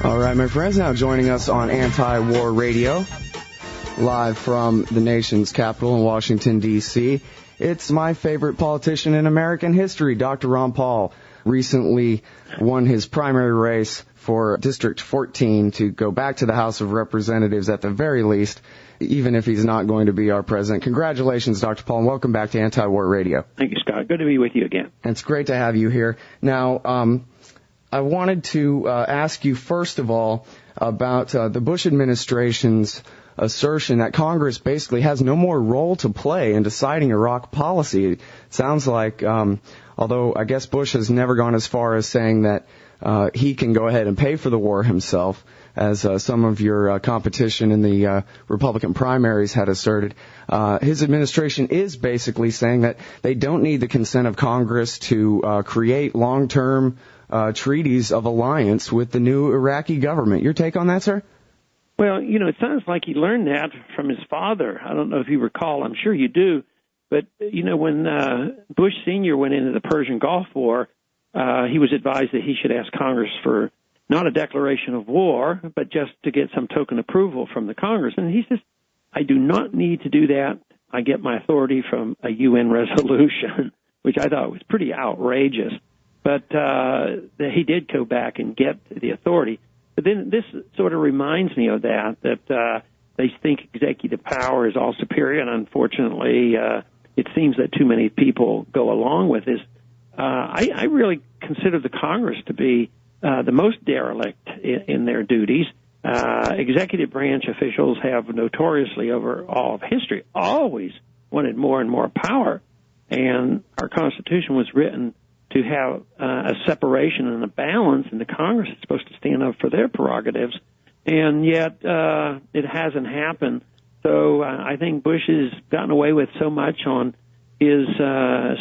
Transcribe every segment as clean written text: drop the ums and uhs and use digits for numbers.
All right, my friends, now joining us on Anti-War Radio, live from the nation's capital in Washington, D.C., it's my favorite politician in American history, Dr. Ron Paul. Recently won his primary race for District 14 to go back to the House of Representatives at the very least, even if he's not going to be our president. Congratulations, Dr. Paul, and welcome back to Anti-War Radio. Thank you, Scott. Good to be with you again. It's great to have you here. Now, I wanted to ask you, first of all, about the Bush administration's assertion that Congress basically has no more role to play in deciding Iraq policy. It sounds like, although I guess Bush has never gone as far as saying that he can go ahead and pay for the war himself, as some of your competition in the Republican primaries had asserted. His administration is basically saying that they don't need the consent of Congress to create long-term treaties of alliance with the new Iraqi government. Your take on that, sir? Well, it sounds like he learned that from his father. I don't know if you recall. I'm sure you do. But, when Bush Sr. went into the Persian Gulf War, he was advised that he should ask Congress for not a declaration of war, but just to get some token approval from the Congress. And he says, I do not need to do that. I get my authority from a UN resolution, which I thought was pretty outrageous. But he did go back and get the authority. But then this sort of reminds me of that they think executive power is all superior, and unfortunately it seems that too many people go along with this. I really consider the Congress to be the most derelict in their duties. Executive branch officials have notoriously, over all of history, always wanted more and more power, and our Constitution was written to have a separation and a balance, and the Congress is supposed to stand up for their prerogatives, and yet it hasn't happened. So I think Bush has gotten away with so much on his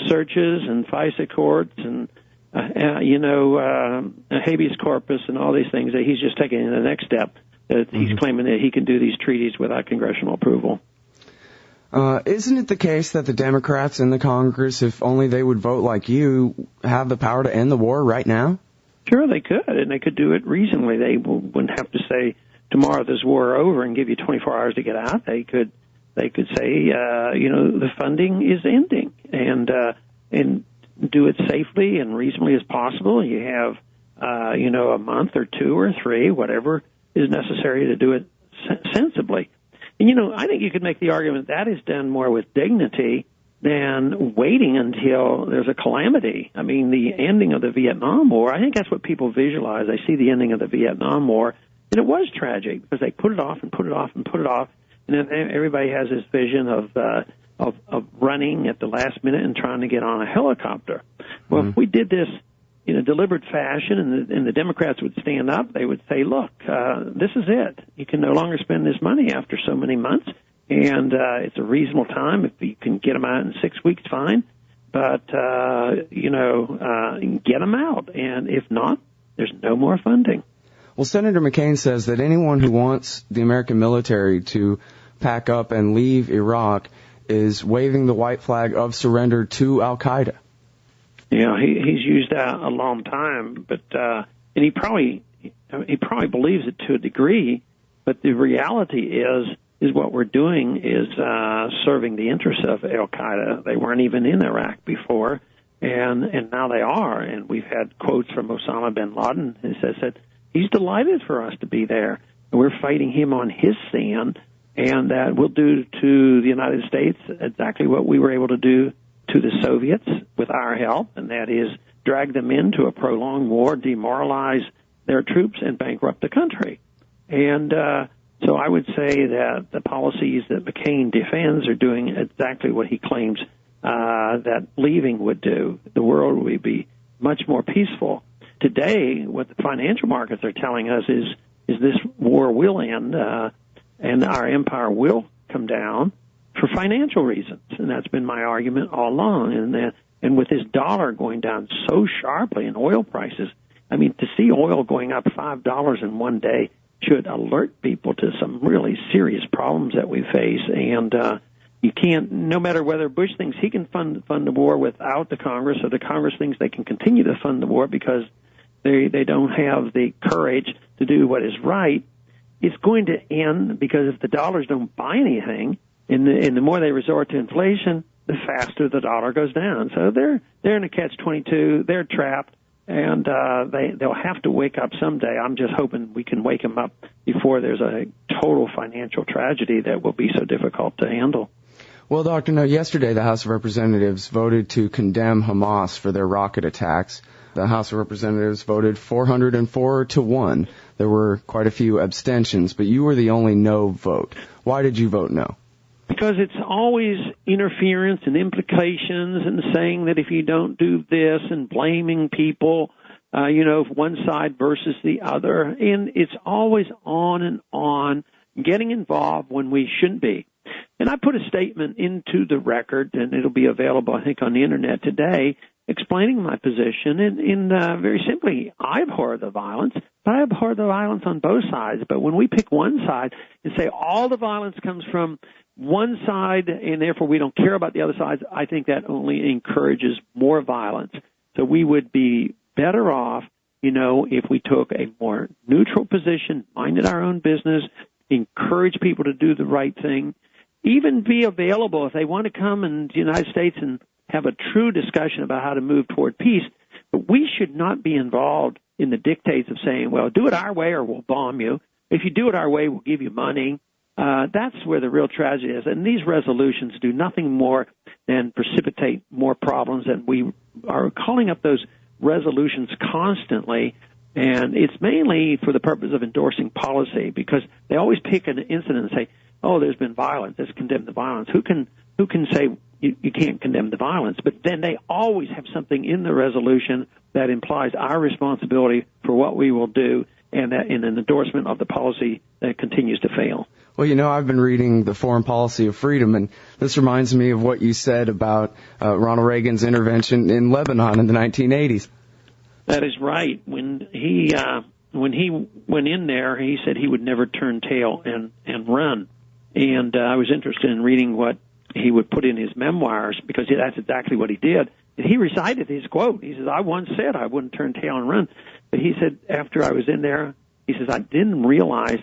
searches and FISA courts and, habeas corpus and all these things that he's just taking the next step. That he's claiming that he can do these treaties without congressional approval. Isn't it the case that the Democrats in the Congress, if only they would vote like you, have the power to end the war right now? Sure, they could, and they could do it reasonably. They wouldn't have to say, tomorrow this war over and give you 24 hours to get out. They could say, the funding is ending, and do it safely and reasonably as possible. You have, a month or two or three, whatever is necessary to do it sensibly. And, I think you could make the argument that is done more with dignity than waiting until there's a calamity. I mean, the ending of the Vietnam War, I think that's what people visualize. They see the ending of the Vietnam War, and it was tragic because they put it off and put it off and put it off, and then everybody has this vision of running at the last minute and trying to get on a helicopter. Well, if we did this in a deliberate fashion and the Democrats would stand up, they would say, look, this is it. You can no longer spend this money after so many months, and it's a reasonable time. If you can get them out in 6 weeks, fine. But, get them out. And if not, there's no more funding. Well, Senator McCain says that anyone who wants the American military to pack up and leave Iraq is waving the white flag of surrender to Al-Qaeda. Yeah, he's used that a long time, but and he probably believes it to a degree. But the reality is what we're doing is serving the interests of Al-Qaeda. They weren't even in Iraq before, and now they are. And we've had quotes from Osama bin Laden who says that he's delighted for us to be there, and we're fighting him on his sand, and that we'll do to the United States exactly what we were able to do to the Soviets with our help, and that is drag them into a prolonged war, demoralize their troops, and bankrupt the country. And so I would say that the policies that McCain defends are doing exactly what he claims that leaving would do. The world would be much more peaceful. Today, what the financial markets are telling us is this war will end, and our empire will come down for financial reasons, and that's been my argument all along. And with this dollar going down so sharply and oil prices, I mean, to see oil going up $5 in one day should alert people to some really serious problems that we face. And you can't, no matter whether Bush thinks he can fund the war without the Congress, or the Congress thinks they can continue to fund the war because they don't have the courage to do what is right, it's going to end, because if the dollars don't buy anything, and the more they resort to inflation, the faster the dollar goes down. So they're in a catch-22. They're trapped, and they'll have to wake up someday. I'm just hoping we can wake them up before there's a total financial tragedy that will be so difficult to handle. Well, Dr. No, yesterday the House of Representatives voted to condemn Hamas for their rocket attacks. The House of Representatives voted 404 to 1. There were quite a few abstentions, but you were the only no vote. Why did you vote no? Because it's always interference and implications and saying that if you don't do this and blaming people, one side versus the other. And it's always on, getting involved when we shouldn't be. And I put a statement into the record, and it'll be available, I think, on the Internet today, explaining my position. And very simply, I abhor the violence, but I abhor the violence on both sides. But when we pick one side and say all the violence comes from one side and therefore we don't care about the other sides, I think that only encourages more violence. So we would be better off, if we took a more neutral position, minded our own business, encourage people to do the right thing, even be available if they want to come in the United States and have a true discussion about how to move toward peace. But we should not be involved in the dictates of saying, well, do it our way or we'll bomb you. If you do it our way, we'll give you money. That's where the real tragedy is. And these resolutions do nothing more than precipitate more problems. And we are calling up those resolutions constantly. And it's mainly for the purpose of endorsing policy, because they always pick an incident and say, oh, there's been violence, let's condemn the violence. Who can say you can't condemn the violence? But then they always have something in the resolution that implies our responsibility for what we will do, and that in an endorsement of the policy that continues to fail. Well, I've been reading The Foreign Policy of Freedom, and this reminds me of what you said about Ronald Reagan's intervention in Lebanon in the 1980s. That is right. When he went in there, he said he would never turn tail and run. And I was interested in reading what he would put in his memoirs, because that's exactly what he did. He recited his quote. He says, I once said I wouldn't turn tail and run. But he said, after I was in there, he says, I didn't realize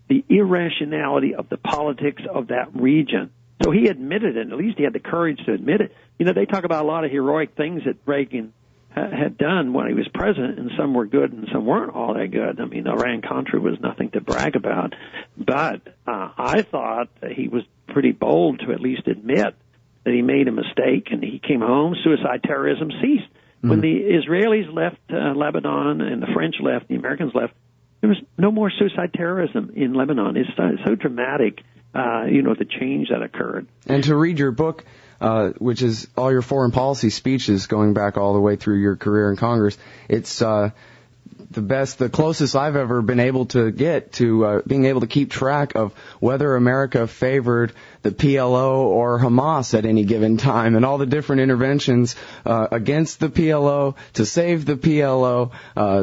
the irrationality of the politics of that region. So he admitted it. At least he had the courage to admit it. They talk about a lot of heroic things that Reagan had done when he was president, and some were good and some weren't all that good. I mean, Iran-Contra was nothing to brag about. But I thought that he was pretty bold to at least admit that he made a mistake, and he came home. Suicide terrorism ceased. Mm-hmm. When the Israelis left Lebanon and the French left, the Americans left, there was no more suicide terrorism in Lebanon. It's so dramatic, the change that occurred. And to read your book, which is all your foreign policy speeches going back all the way through your career in Congress, it's the closest I've ever been able to get to being able to keep track of whether America favored the PLO or Hamas at any given time, and all the different interventions against the PLO, to save the PLO,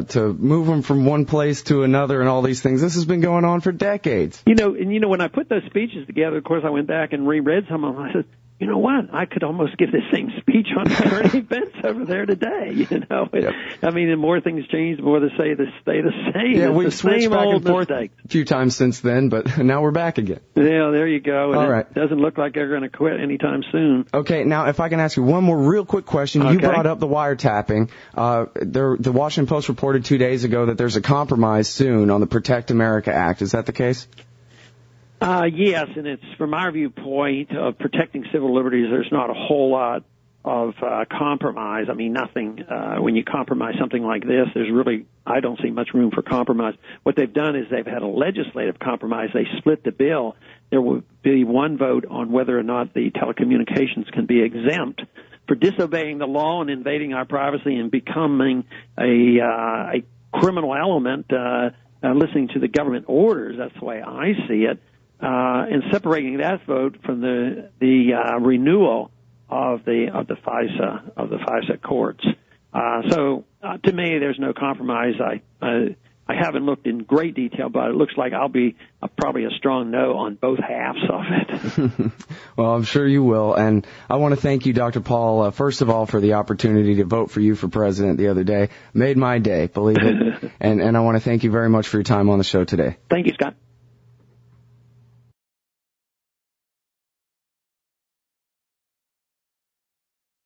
to move them from one place to another, and all these things. This has been going on for decades. When I put those speeches together, of course, I went back and reread some of them. I said, you know what? I could almost give the same speech on current events over there today. Yep. I mean, the more things change, the more they stay the same. Yeah, it's we've switched back and forth a few times since then, but now we're back again. Yeah, there you go. And all right. It doesn't look like they're going to quit anytime soon. Okay, now if I can ask you one more real quick question. Okay. You brought up the wiretapping. The Washington Post reported 2 days ago that there's a compromise soon on the Protect America Act. Is that the case? Yes, and it's from our viewpoint of protecting civil liberties, there's not a whole lot of compromise. I mean, nothing. When you compromise something like this, I don't see much room for compromise. What they've done is they've had a legislative compromise. They split the bill. There will be one vote on whether or not the telecommunications can be exempt for disobeying the law and invading our privacy and becoming a criminal element, listening to the government orders. That's the way I see it. And separating that vote from the renewal of the FISA courts. So to me, there's no compromise. I I haven't looked in great detail, but it looks like I'll be probably a strong no on both halves of it. Well, I'm sure you will. And I want to thank you, Dr. Paul, first of all, for the opportunity to vote for you for president the other day. Made my day, believe it. and I want to thank you very much for your time on the show today. Thank you, Scott.